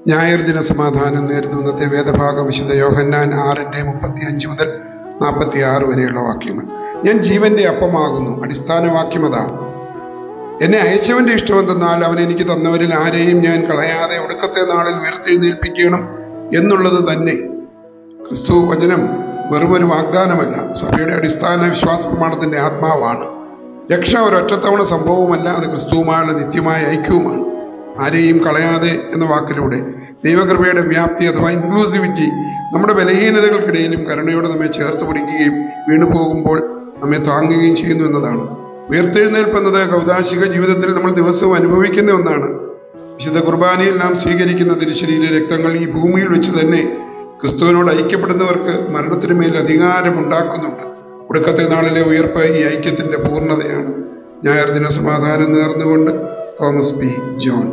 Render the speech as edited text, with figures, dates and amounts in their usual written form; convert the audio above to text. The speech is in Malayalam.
ഞായർ ദിന സമാധാനം നേരുന്നു. ഇന്നത്തെ വേദഭാഗം വിശുദ്ധ യോഹന്നാൻ 6:35 മുതൽ 46 വരെയുള്ള വാക്യങ്ങൾ. ഞാൻ ജീവന്റെ അപ്പമാകുന്നു. അടിസ്ഥാന വാക്യം അതാണ്. എന്നെ അയച്ചവന്റെ ഇഷ്ടമെന്തെന്നാൽ അവൻ എനിക്ക് തന്നവരിൽ ആരെയും ഞാൻ കളയാതെ ഒടുക്കത്തെ നാളിൽ ഉയർത്തെഴുന്നേൽപ്പിക്കണം എന്നുള്ളത് തന്നെ. ക്രിസ്തു വചനം വെറുമൊരു വാഗ്ദാനമല്ല, സഭയുടെ അടിസ്ഥാന വിശ്വാസ പ്രമാണത്തിന്റെ ആത്മാവാണ്. രക്ഷ ഒരൊറ്റത്തവണ സംഭവവുമല്ല, അത് ക്രിസ്തുവുമായുള്ള നിത്യമായ ഐക്യവുമാണ്. ആരെയും കളയാതെ എന്ന വാക്കിലൂടെ ദൈവകൃപയുടെ വ്യാപ്തി അഥവാ ഇൻക്ലൂസിവിറ്റി നമ്മുടെ ബലഹീനതകൾക്കിടയിലും കരുണയോടെ നമ്മെ ചേർത്ത് പിടിക്കുകയും വീണുപോകുമ്പോൾ നമ്മെ താങ്ങുകയും ചെയ്യുന്നു എന്നതാണ്. ഉയർത്തെഴുന്നേൽപ്പ് എന്നത് കൗദാശിക ജീവിതത്തിൽ നമ്മൾ ദിവസവും അനുഭവിക്കുന്ന ഒന്നാണ്. വിശുദ്ധ കുർബാനയിൽ നാം സ്വീകരിക്കുന്ന തിരുശരീര രക്തങ്ങൾ ഈ ഭൂമിയിൽ വെച്ച് തന്നെ ക്രിസ്തുവിനോട് ഐക്യപ്പെടുന്നവർക്ക് മരണത്തിനു മേൽ അധികാരമുണ്ടാക്കുന്നുണ്ട്. ഒടുക്കത്തെ നാളിലെ ഉയർപ്പ് ഈ ഐക്യത്തിന്റെ പൂർണ്ണതയാണ്. ഞായർ ദിന സമാധാനം നേർന്നുകൊണ്ട് തോമസ് പി ജോൺ.